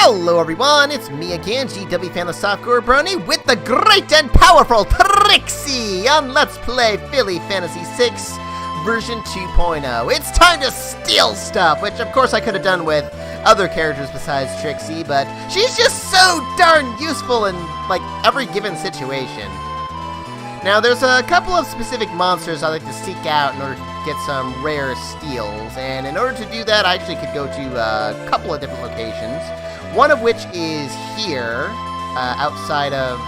Hello everyone, it's me again, GW Fan the Softcore Brony, with the great and powerful Trixie on Let's Play Philly Fantasy 6 version 2.0. It's time to steal stuff, which of course I could have done with other characters besides Trixie, but she's just so darn useful in, like, every given situation. Now, there's a couple of specific monsters I like to seek out in order to get some rare steals, and in order to do that, I actually could go to a couple of different locations. One of which is here, outside of,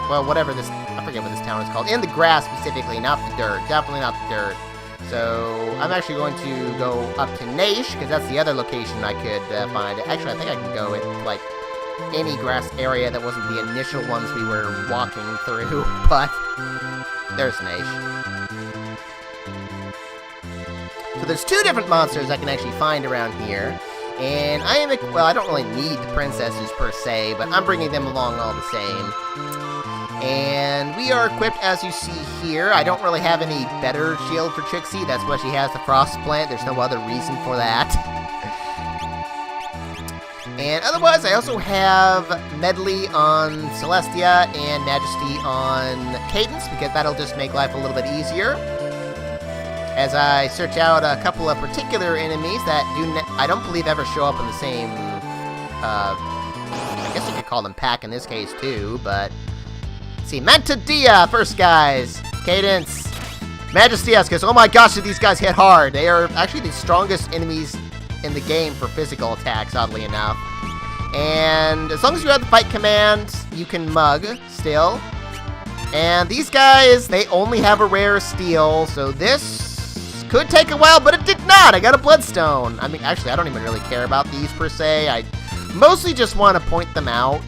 well, whatever this, I forget what this town is called. In the grass, specifically, not the dirt. Definitely not the dirt. So, I'm actually going to go up to Neish, because that's the other location I could find. Actually, I think I can go in, like, any grass area that wasn't the initial ones we were walking through, but there's Neish. So there's two different monsters I can actually find around here. And I am, well, I don't really need the princesses per se, but I'm bringing them along all the same. And we are equipped, as you see here. I don't really have any better shield for Trixie. That's why she has the frost splint. There's no other reason for that. And otherwise, I also have Medley on Celestia and Majesty on Cadence, because that'll just make life a little bit easier. As I search out a couple of particular enemies that I don't believe ever show up in the same, I guess you could call them pack in this case too, but let's see, Mantodea first, guys. Cadence. Majesty, because oh my gosh, did these guys hit hard. They are actually the strongest enemies in the game for physical attacks, oddly enough. And as long as you have the fight command, you can mug still. And these guys, they only have a rare steal, so this could take a while, but it did not. I got a Bloodstone. I mean, actually, I don't even really care about these per se. I mostly just want to point them out,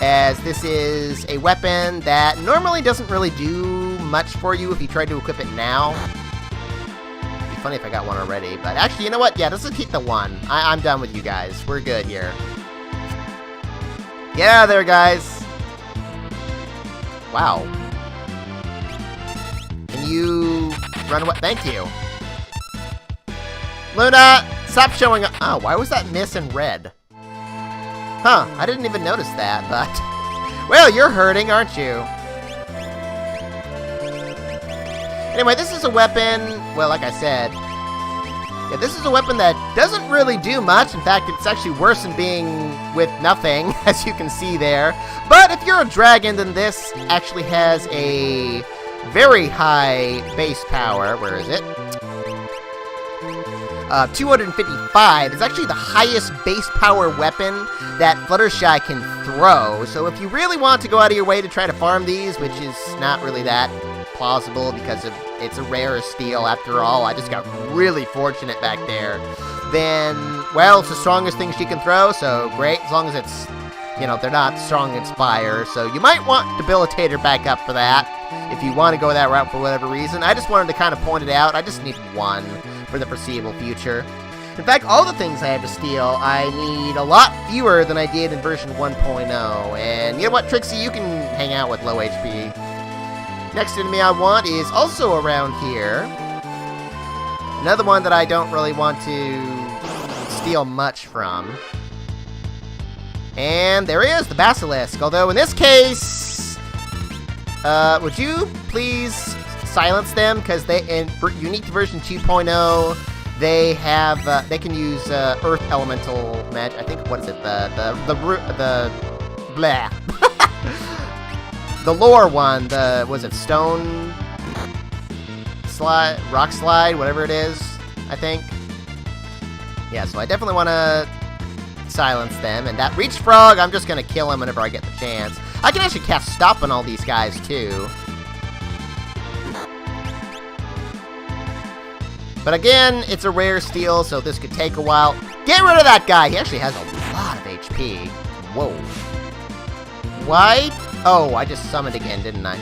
as this is a weapon that normally doesn't really do much for you if you try to equip it now. It'd be funny if I got one already, but actually, you know what? Yeah, let's keep the one. I'm done with you guys. We're good here. Yeah, there, guys. Wow. Can you run away? Thank you. Luna, stop showing up. Oh, why was that miss in red? Huh, I didn't even notice that, but... Well, you're hurting, aren't you? Anyway, this is a weapon, well, like I said, yeah, this is a weapon that doesn't really do much. In fact, it's actually worse than being with nothing, as you can see there. But if you're a dragon, then this actually has a very high base power. Where is it? 255. It's actually the highest base power weapon that Fluttershy can throw. So if you really want to go out of your way to try to farm these, which is not really that plausible because it's a rare steal after all, I just got really fortunate back there, then, well, it's the strongest thing she can throw, so great, as long as it's, you know, they're not strong as fire, so you might want Debilitator back up for that, if you want to go that route for whatever reason. I just wanted to kind of point it out. I just need one for the foreseeable future. In fact, all the things I have to steal, I need a lot fewer than I did in version 1.0, and you know what, Trixie, you can hang out with low HP. Next enemy I want is also around here. Another one that I don't really want to steal much from. And there he is, the Basilisk. Although in this case, would you please silence them? Because they, in unique to version 2.0, they have they can use Earth Elemental magic. I think, what is it? The blah. The lore one, was it Stone Slide, Rock Slide, whatever it is, I think. Yeah, so I definitely want to silence them. And that Reach Frog, I'm just going to kill him whenever I get the chance. I can actually cast Stop on all these guys, too. But again, it's a rare steal, so this could take a while. Get rid of that guy! He actually has a lot of HP. Whoa. Why? Oh, I just summoned again, didn't I?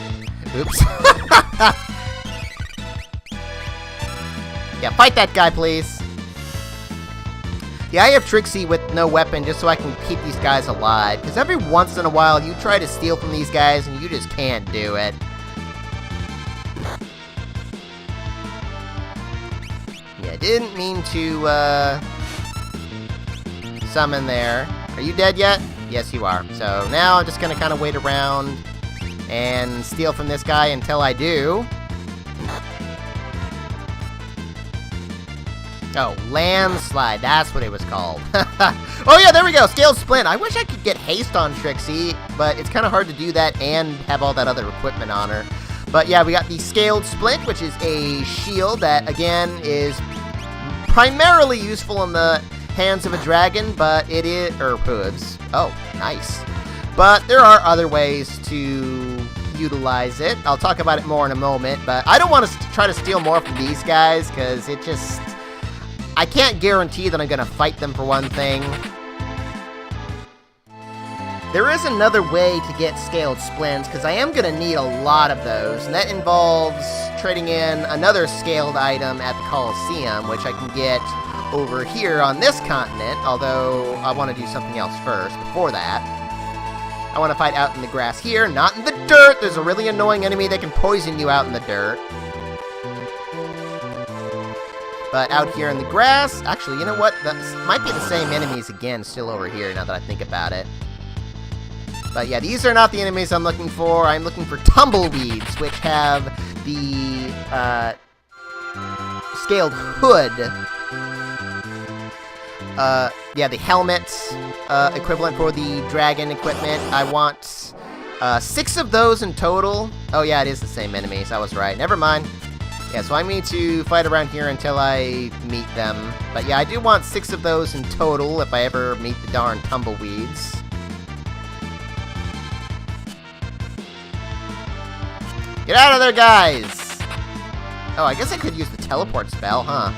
Oops. Yeah, fight that guy, please. Yeah, I have Trixie with no weapon just so I can keep these guys alive. Because every once in a while, you try to steal from these guys and you just can't do it. Yeah, I didn't mean to summon there. Are you dead yet? Yes, you are. So now I'm just going to kind of wait around and steal from this guy until I do. Oh, landslide. That's what it was called. Oh, yeah, there we go. ScaledSplint. I wish I could get haste on Trixie, but it's kind of hard to do that and have all that other equipment on her. But, yeah, we got the ScaledSplint, which is a shield that, again, is primarily useful in the hands of a dragon, but it is... or hooves. Oh, nice. But there are other ways to utilize it. I'll talk about it more in a moment, but I don't want to try to steal more from these guys, because it just... I can't guarantee that I'm going to fight them for one thing. There is another way to get scaled splints, because I am going to need a lot of those, and that involves trading in another scaled item at the Colosseum, which I can get over here on this continent, although I want to do something else first before that. I want to fight out in the grass here, not in the dirt. There's a really annoying enemy that can poison you out in the dirt. But out here in the grass, actually, you know what? That might be the same enemies again, still over here, now that I think about it. But yeah, these are not the enemies I'm looking for. I'm looking for Tumbleweeds, which have the scaled hood. Yeah, the helmet equivalent for the dragon equipment. I want 6 of those in total. Oh yeah, it is the same enemies. I was right. Never mind. Yeah, so I need to fight around here until I meet them. But yeah, I do want 6 of those in total if I ever meet the darn Tumbleweeds. Get out of there, guys! Oh, I guess I could use the teleport spell, huh?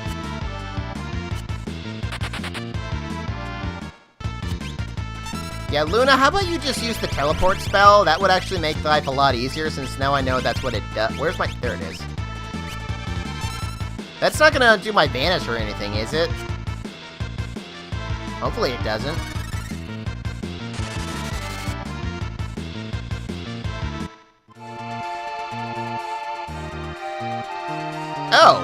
Yeah, Luna, how about you just use the teleport spell? That would actually make life a lot easier, since now I know that's what it does. Where's my... there it is. That's not gonna do my vanish or anything, is it? Hopefully it doesn't. Oh!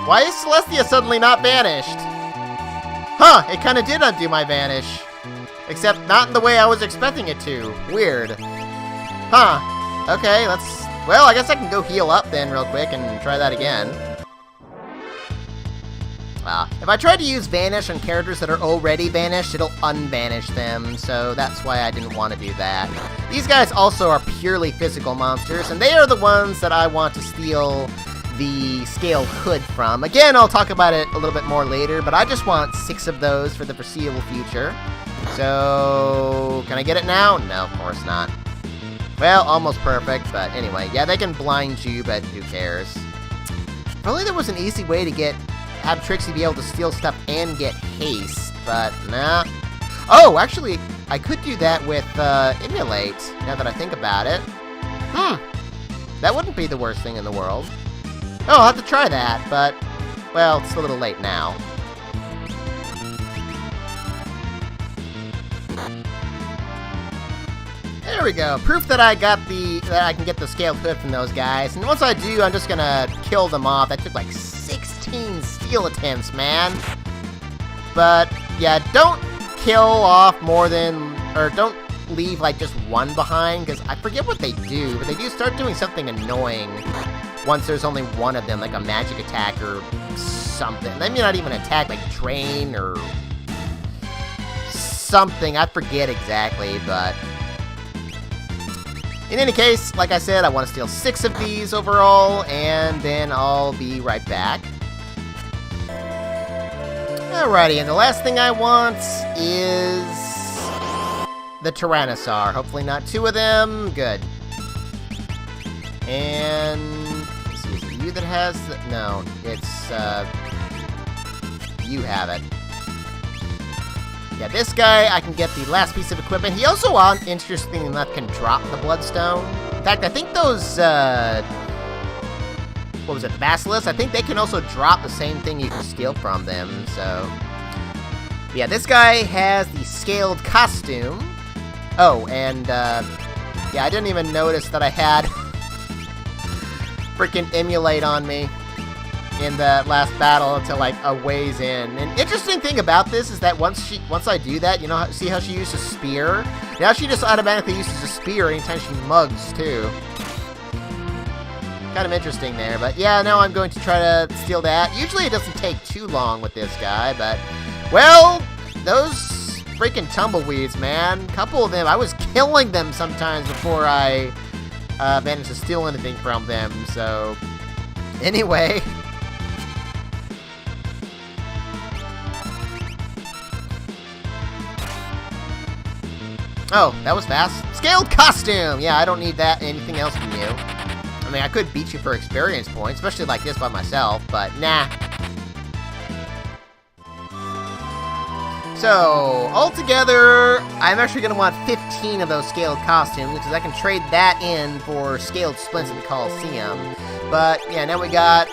Why is Celestia suddenly not vanished? Huh, it kinda did undo my vanish. Except not in the way I was expecting it to. Weird. Huh. Okay, let's... well, I guess I can go heal up then real quick and try that again. If I try to use Vanish on characters that are already vanished, it'll unvanish them, so that's why I didn't want to do that. These guys also are purely physical monsters, and they are the ones that I want to steal the scaled hood from. Again, I'll talk about it a little bit more later, but I just want 6 of those for the foreseeable future. So, can I get it now? No, of course not. Well, almost perfect, but anyway. Yeah, they can blind you, but who cares? If only there was an easy way to have Trixie be able to steal stuff and get haste, but nah. Oh, actually, I could do that with Emulate, now that I think about it. That wouldn't be the worst thing in the world. Oh, I'll have to try that, but, well, it's a little late now. There we go. Proof that I can get the scaled hood from those guys. And once I do, I'm just gonna kill them off. That took like 16 steal attempts, man. But yeah, don't kill off more than, or don't leave like just one behind, because I forget what they do, but they do start doing something annoying once there's only one of them, like a magic attack or something. They may not even attack, like drain or something. I forget exactly, but in any case, like I said, I want to steal 6 of these overall, and then I'll be right back. Alrighty, and the last thing I want is the Tyranosaur. Hopefully not 2 of them. Good. And let's see, is it you that has the... no, it's you have it. Yeah, this guy, I can get the last piece of equipment. He also, interestingly enough, can drop the Bloodstone. In fact, I think those, what was it, the Basilisk? I think they can also drop the same thing you can steal from them, so... yeah, this guy has the scaled costume. Oh, and, yeah, I didn't even notice that I had freaking Emulate on me. in the last battle until like a ways in. And interesting thing about this is that once I do that, you know, see how she used a spear? Now she just automatically uses a spear anytime she mugs too. Kind of interesting there, but yeah, now I'm going to try to steal that. Usually it doesn't take too long with this guy, but well, those freaking tumbleweeds, man. A couple of them, I was killing them sometimes before I managed to steal anything from them, so anyway. Oh, that was fast. Scaled costume! Yeah, I don't need that anything else from you. I mean, I could beat you for experience points, especially like this by myself, but nah. So, altogether, I'm actually going to want 15 of those scaled costumes, because I can trade that in for scaled splints in the Colosseum. But, yeah, now we got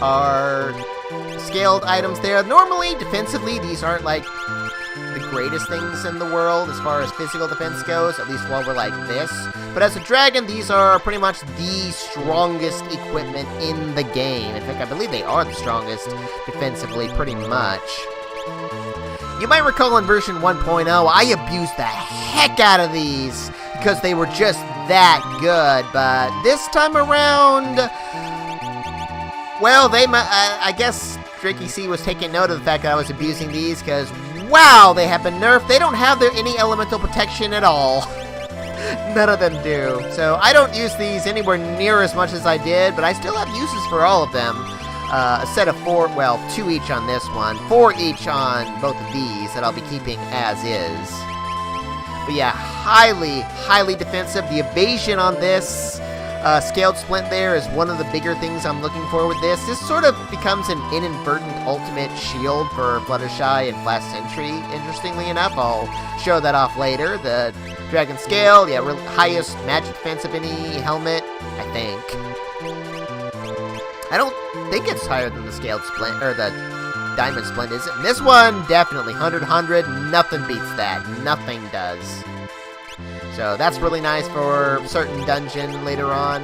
our scaled items there. Normally, defensively, these aren't, like, the greatest things in the world as far as physical defense goes, at least while we're like this. But as a dragon, these are pretty much the strongest equipment in the game. In fact, I believe they are the strongest defensively, pretty much. You might recall in version 1.0, I abused the heck out of these because they were just that good, but this time around, well, I guess Drakey C was taking note of the fact that I was abusing these because, wow, they have been nerfed. They don't have any elemental protection at all. None of them do. So I don't use these anywhere near as much as I did, but I still have uses for all of them. A set of 4, well, 2 each on this one, 4 each on both of these that I'll be keeping as is. But yeah, highly, highly defensive. The evasion on this ScaledSplint there is one of the bigger things I'm looking for with this. This sort of becomes an inadvertent ultimate shield for Fluttershy and Flash Sentry, interestingly enough. I'll show that off later. The Dragon Scale, yeah, highest magic defense of any helmet, I think. I don't think it's higher than the Scaled Splint, or the Diamond Splint, is it? And this one, definitely, 100, nothing beats that. Nothing does. So that's really nice for a certain dungeon later on.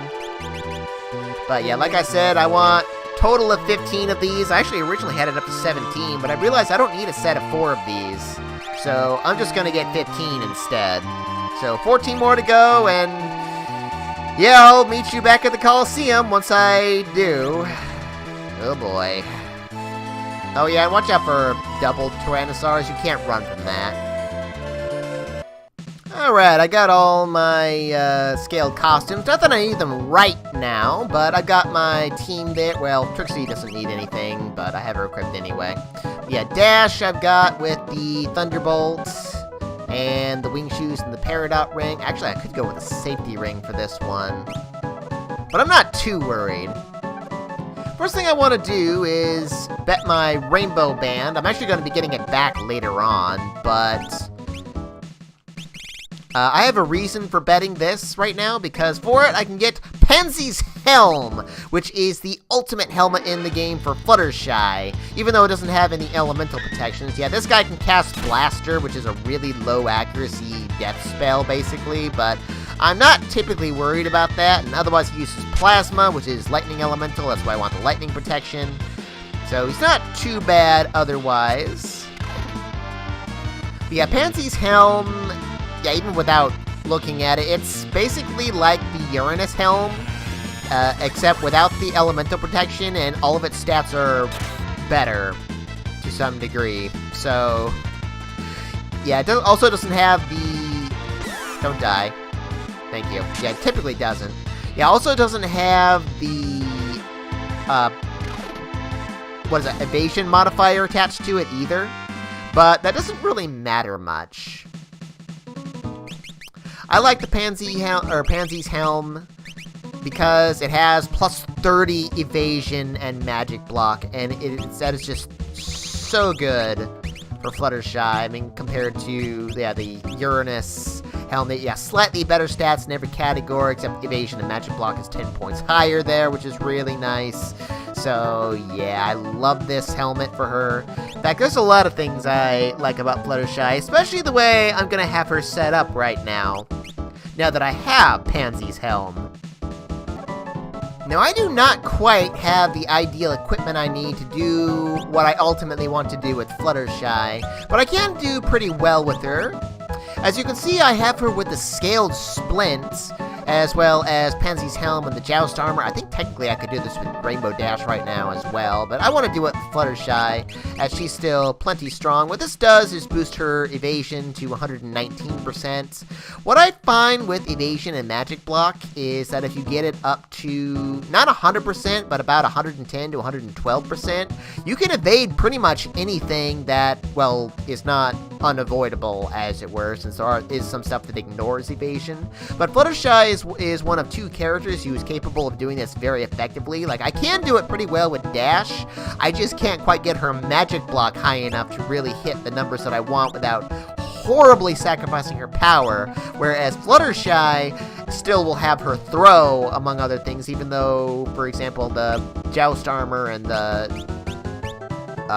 But yeah, like I said, I want a total of 15 of these. I actually originally had it up to 17, but I realized I don't need a set of 4 of these. So I'm just going to get 15 instead. So 14 more to go, and yeah, I'll meet you back at the Colosseum once I do. Oh boy. Oh yeah, and watch out for double Tyrannosaurs. You can't run from that. Alright, I got all my scaled costumes. Not that I need them right now, but I've got my team there. Well, Trixie doesn't need anything, but I have her equipped anyway. Yeah, Dash I've got with the Thunderbolt and the wing shoes and the Peridot ring. Actually, I could go with a safety ring for this one, but I'm not too worried. First thing I want to do is bet my Rainbow Band. I'm actually going to be getting it back later on, but I have a reason for betting this right now, because for it I can get Pansey's Helm, which is the ultimate helmet in the game for Fluttershy, even though it doesn't have any elemental protections. Yeah, this guy can cast Blaster, which is a really low accuracy death spell, basically, but I'm not typically worried about that, and otherwise he uses Plasma, which is lightning elemental. That's why I want the lightning protection. So he's not too bad otherwise. But yeah, Pansey's Helm, yeah, even without looking at it, it's basically like the Uranus Helm, except without the elemental protection, and all of its stats are better to some degree. So yeah, it also doesn't have the... Don't die. Thank you. Yeah, it typically doesn't. Yeah, also doesn't have the, what is it, evasion modifier attached to it either. But that doesn't really matter much. I like the Pansey's Helm because it has plus 30 evasion and magic block, and that is just so good for Fluttershy. I mean, compared to, yeah, the Uranus helmet, yeah, slightly better stats in every category except evasion and magic block is 10 points higher there, which is really nice. So yeah, I love this helmet for her. In fact, there's a lot of things I like about Fluttershy, especially the way I'm gonna have her set up right now that I have Pansey's Helm. Now, I do not quite have the ideal equipment I need to do what I ultimately want to do with Fluttershy, but I can do pretty well with her. As you can see, I have her with the ScaledSplint, as well as Pansey's Helm and the Joust Armor. I think technically I could do this with Rainbow Dash right now as well, but I want to do it with Fluttershy, as she's still plenty strong. What this does is boost her evasion to 119%. What I find with evasion and magic block is that if you get it up to, not 100%, but about 110 to 112%, you can evade pretty much anything that, well, is not unavoidable, as it were, since there is some stuff that ignores evasion. But Fluttershy is one of two characters who is capable of doing this very effectively. Like, I can do it pretty well with Dash, I just can't quite get her magic block high enough to really hit the numbers that I want without horribly sacrificing her power, whereas Fluttershy still will have her throw, among other things, even though, for example, the Joust Armor and the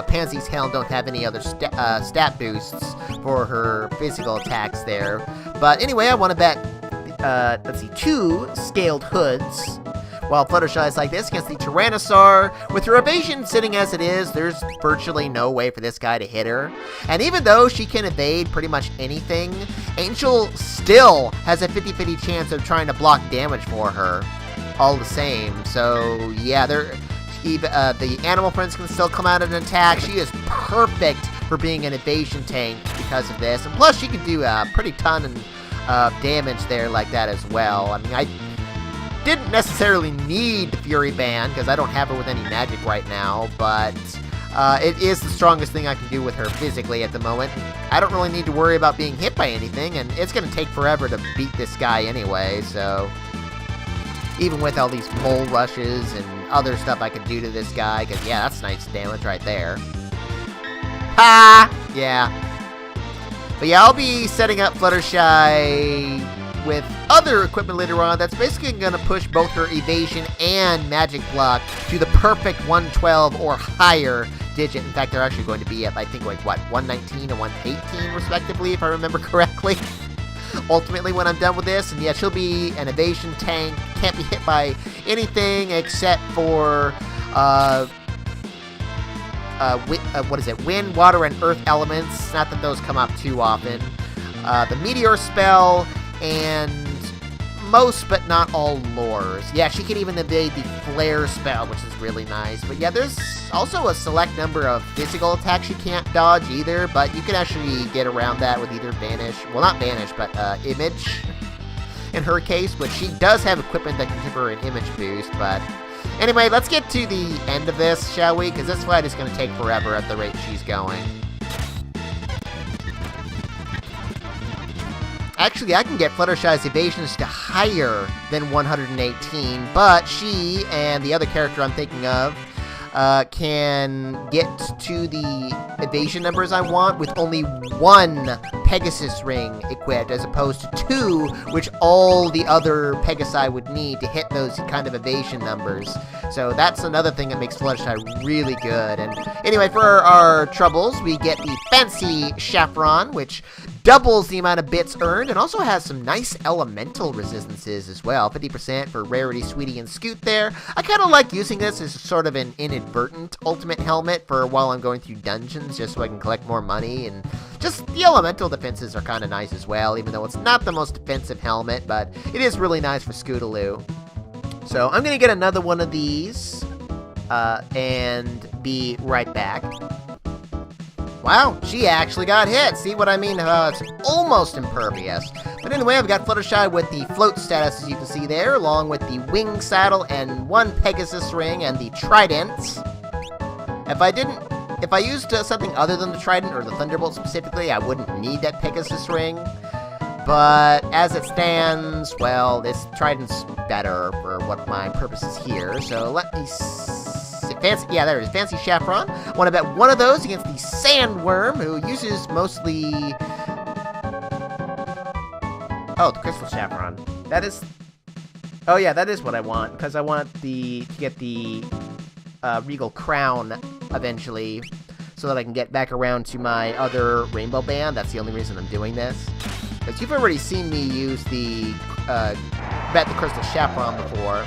Pansey's Helm don't have any other stat boosts for her physical attacks there. But anyway, I want to bet, let's see, 2 scaled hoods, while Fluttershy is like this against the Tyranosaur. With her evasion sitting as it is, there's virtually no way for this guy to hit her. And even though she can evade pretty much anything, Angel still has a 50-50 chance of trying to block damage for her all the same. So yeah, the animal friends can still come out and attack. She is perfect for being an evasion tank because of this. And plus, she can do a pretty ton of damage there like that as well. I mean, I didn't necessarily need the Fury Band because I don't have her with any magic right now, but it is the strongest thing I can do with her physically at the moment. I don't really need to worry about being hit by anything, and it's going to take forever to beat this guy anyway, so even with all these mole rushes and other stuff I could do to this guy, because yeah, that's nice damage right there. Ha! Yeah. But yeah, I'll be setting up Fluttershy with other equipment later on that's basically going to push both her evasion and magic block to the perfect 112 or higher digit. In fact, they're actually going to be at, I think, like, what, 119 and 118 respectively, if I remember correctly. Ultimately, when I'm done with this, and yeah, she'll be an evasion tank, can't be hit by anything except for, what is it, wind, water, and earth elements. Not that those come up too often. The meteor spell, and most but not all lures. Yeah, she can even evade the flare spell, which is really nice. But yeah, there's also a select number of physical attacks you can't dodge either, but you can actually get around that with either Vanish, well, not Vanish, but Image in her case, but she does have equipment that can give her an image boost. But anyway, let's get to the end of this, shall we? Because this fight is going to take forever at the rate she's going. Actually, I can get Fluttershy's evasions to higher than 118, but she and the other character I'm thinking of can get to the evasion numbers I want with only 1 Pegasus ring equipped, as opposed to 2, which all the other Pegasi would need to hit those kind of evasion numbers. So that's another thing that makes Fluttershy really good. And anyway, for our troubles, we get the Fancy Shafrn, which doubles the amount of bits earned, and also has some nice elemental resistances as well. 50% for Rarity, Sweetie, and Scoot there. I kind of like using this as sort of an inadvertent ultimate helmet for while I'm going through dungeons, just so I can collect more money. And just the elemental defenses are kind of nice as well, even though it's not the most defensive helmet, but it is really nice for Scootaloo. So I'm going to get another one of these, and be right back. Wow, she actually got hit. See what I mean? It's almost impervious. But anyway, I've got Fluttershy with the float status, as you can see there, along with the wing saddle and 1 Pegasus ring and the Trident. If I used something other than the Trident, or the Thunderbolt specifically, I wouldn't need that Pegasus ring. But as it stands, well, this Trident's better for what my purpose is here. So let me see. Yeah, there it is. Fancy Shafrn. I want to bet 1 of those against the Sandworm, who uses mostly... Oh, the Crystal Shafrn. That is... Oh, yeah, that is what I want, because I want to get the Regal Crown eventually, so that I can get back around to my other Rainbow Band. That's the only reason I'm doing this. Because you've already seen me use the bet the Crystal Shafrn before.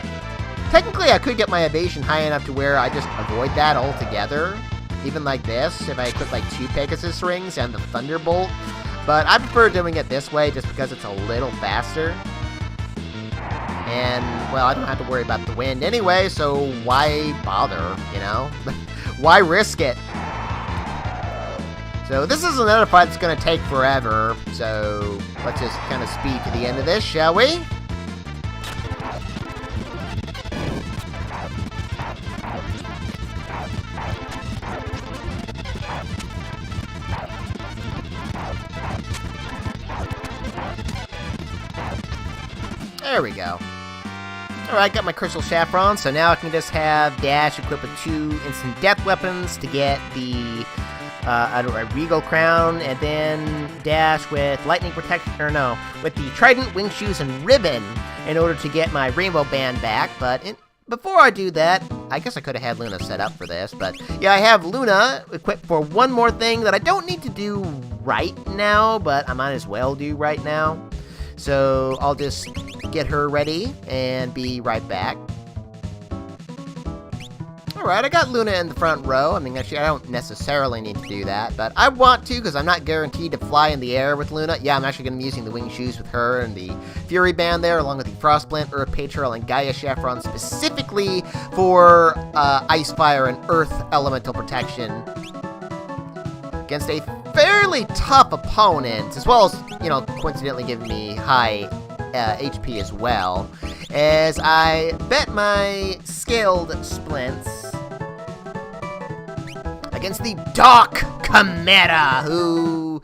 Technically, I could get my evasion high enough to where I just avoid that altogether. Even like this, if I equip like 2 Pegasus rings and the Thunderbolt. But I prefer doing it this way just because it's a little faster. And, well, I don't have to worry about the wind anyway, so why bother, you know? Why risk it? So this is another fight that's going to take forever, so let's just kind of speed to the end of this, shall we? There we go. Alright, got my Crystal Shafrn, so now I can just have Dash equipped with 2 instant death weapons to get the Regal crown, and then Dash with lightning protection, or no, with the Trident, wing shoes, and ribbon in order to get my rainbow band back, but before I do that, I guess I could have had Luna set up for this, but yeah, I have Luna equipped for one more thing that I don't need to do right now, but I might as well do right now. So I'll just get her ready and be right back. Alright, I got Luna in the front row. I mean, actually, I don't necessarily need to do that, but I want to because I'm not guaranteed to fly in the air with Luna. Yeah, I'm actually going to be using the wing shoes with her and the Fury Band there, along with the Frostblint, Peytral, and Gaia Shafron, specifically for Ice, Fire, and Earth elemental protection against a fairly tough opponent, as well as, you know, coincidentally giving me high HP as well, as I bet my ScaledSplint against the Dark Chimera, who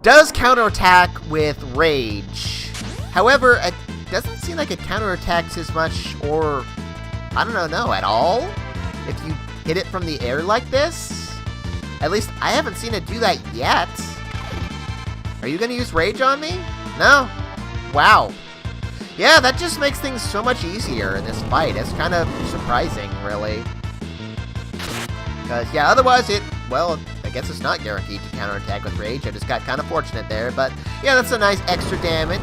does counterattack with Rage. However, it doesn't seem like it counterattacks as much, or, I don't know, at all, if you hit it from the air like this. At least, I haven't seen it do that yet. Are you going to use Rage on me? No? Wow. Yeah, that just makes things so much easier in this fight. It's kind of surprising, really. Because, yeah, otherwise well, I guess it's not guaranteed to counterattack with Rage. I just got kind of fortunate there. But, yeah, that's a nice extra damage.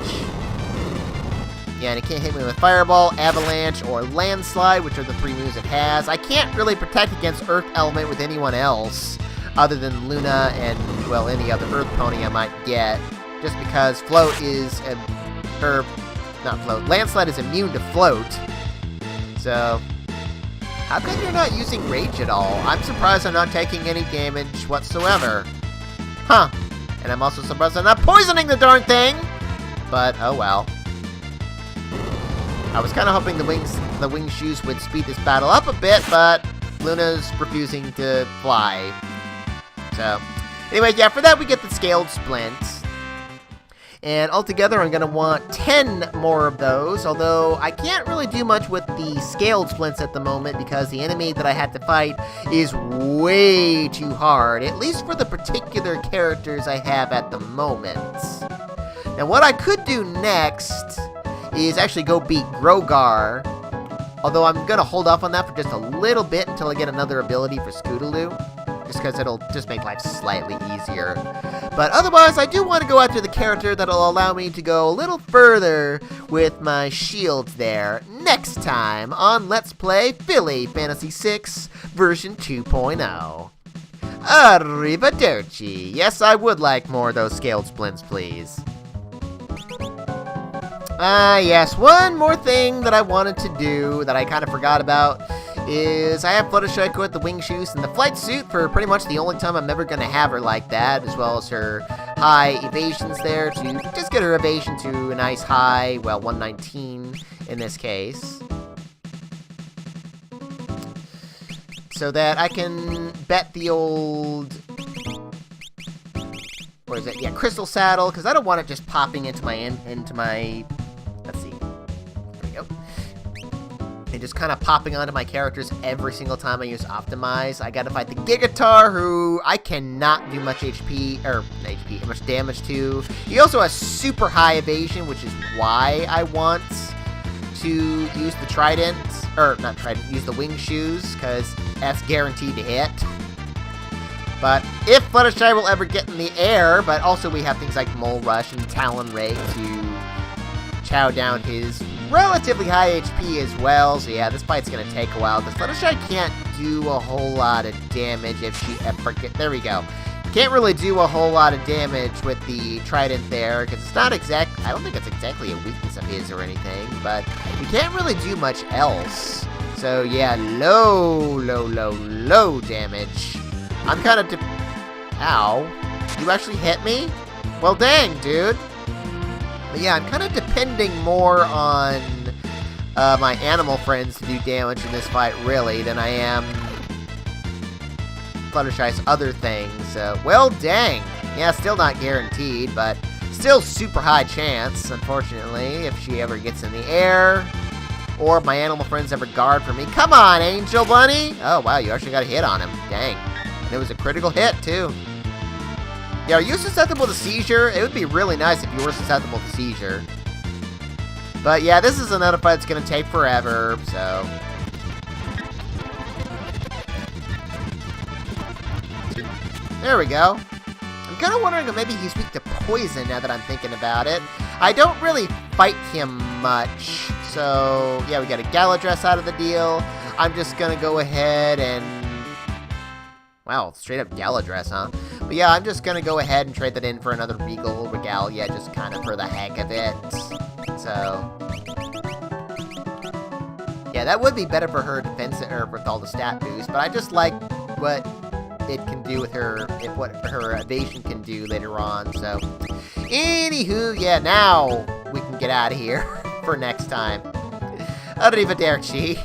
Yeah, and it can't hit me with Fireball, Avalanche, or Landslide, which are the 3 moves it has. I can't really protect against Earth Element with anyone else, other than Luna and, well, any other Earth Pony I might get, just because Float is, not Float, Landslide is immune to Float. So, how come you're not using Rage at all? I'm surprised I'm not taking any damage whatsoever. Huh. And I'm also surprised I'm not poisoning the darn thing! But, oh well. I was kind of hoping the wing shoes would speed this battle up a bit, but Luna's refusing to fly. So, anyway, yeah, for that we get the ScaledSplint. And altogether I'm going to want 10 more of those, although I can't really do much with the ScaledSplints at the moment because the enemy that I had to fight is way too hard, at least for the particular characters I have at the moment. Now what I could do next is actually go beat Grogar, although I'm going to hold off on that for just a little bit until I get another ability for Scootaloo, just because it'll just make life slightly easier. But otherwise, I do want to go after the character that'll allow me to go a little further with my shields there next time on Let's Play Philly Fantasy VI version 2.0. Arrivederci. Yes, I would like more of those ScaledSplints, please. Yes, one more thing that I wanted to do that I kind of forgot about is I have Fluttershy with the wing shoes and the flight suit for pretty much the only time I'm ever going to have her like that, as well as her high evasions there to just get her evasion to a nice high, well, 119 in this case. So that I can bet the old, what is it? Yeah, Crystal Saddle, because I don't want it just popping into my, let's see, there we go. And just kind of popping onto my characters every single time I use Optimize. I gotta fight the Gigatar, who I cannot do much much damage to. He also has super high evasion, which is why I want to use the Trident, or not Trident, use the Wing Shoes, because that's guaranteed to hit. But if Fluttershy will ever get in the air, but also we have things like Mole Rush and Talon Ray to chow down his relatively high HP as well, so yeah, this fight's gonna take a while, because Fluttershy can't do a whole lot of damage if she ever there we go. Can't really do a whole lot of damage with the Trident there, because it's not I don't think it's exactly a weakness of his or anything, but we can't really do much else. So yeah, low damage. I'm kind of ow. You actually hit me? Well, dang, dude. But yeah, I'm kind of depending more on my animal friends to do damage in this fight, really, than I am Fluttershy's other things. Well, dang. Yeah, still not guaranteed, but still super high chance, unfortunately, if she ever gets in the air. Or if my animal friends ever guard for me. Come on, Angel Bunny! Oh, wow, you actually got a hit on him. Dang. And it was a critical hit, too. Yeah, are you susceptible to seizure? It would be really nice if you were susceptible to seizure. But yeah, this is another fight that's going to take forever, so... There we go. I'm kind of wondering if maybe he's weak to poison now that I'm thinking about it. I don't really fight him much. So, yeah, we got a Gala dress out of the deal. I'm just going to go ahead and... Wow, straight up Gala dress, huh? But yeah, I'm just going to go ahead and trade that in for another Regal Regalia, just kind of for the heck of it. So... Yeah, that would be better for her defense or with all the stat boost, but I just like what it can do with her, what her evasion can do later on, so... Anywho, yeah, now we can get out of here for next time. Arrivederci.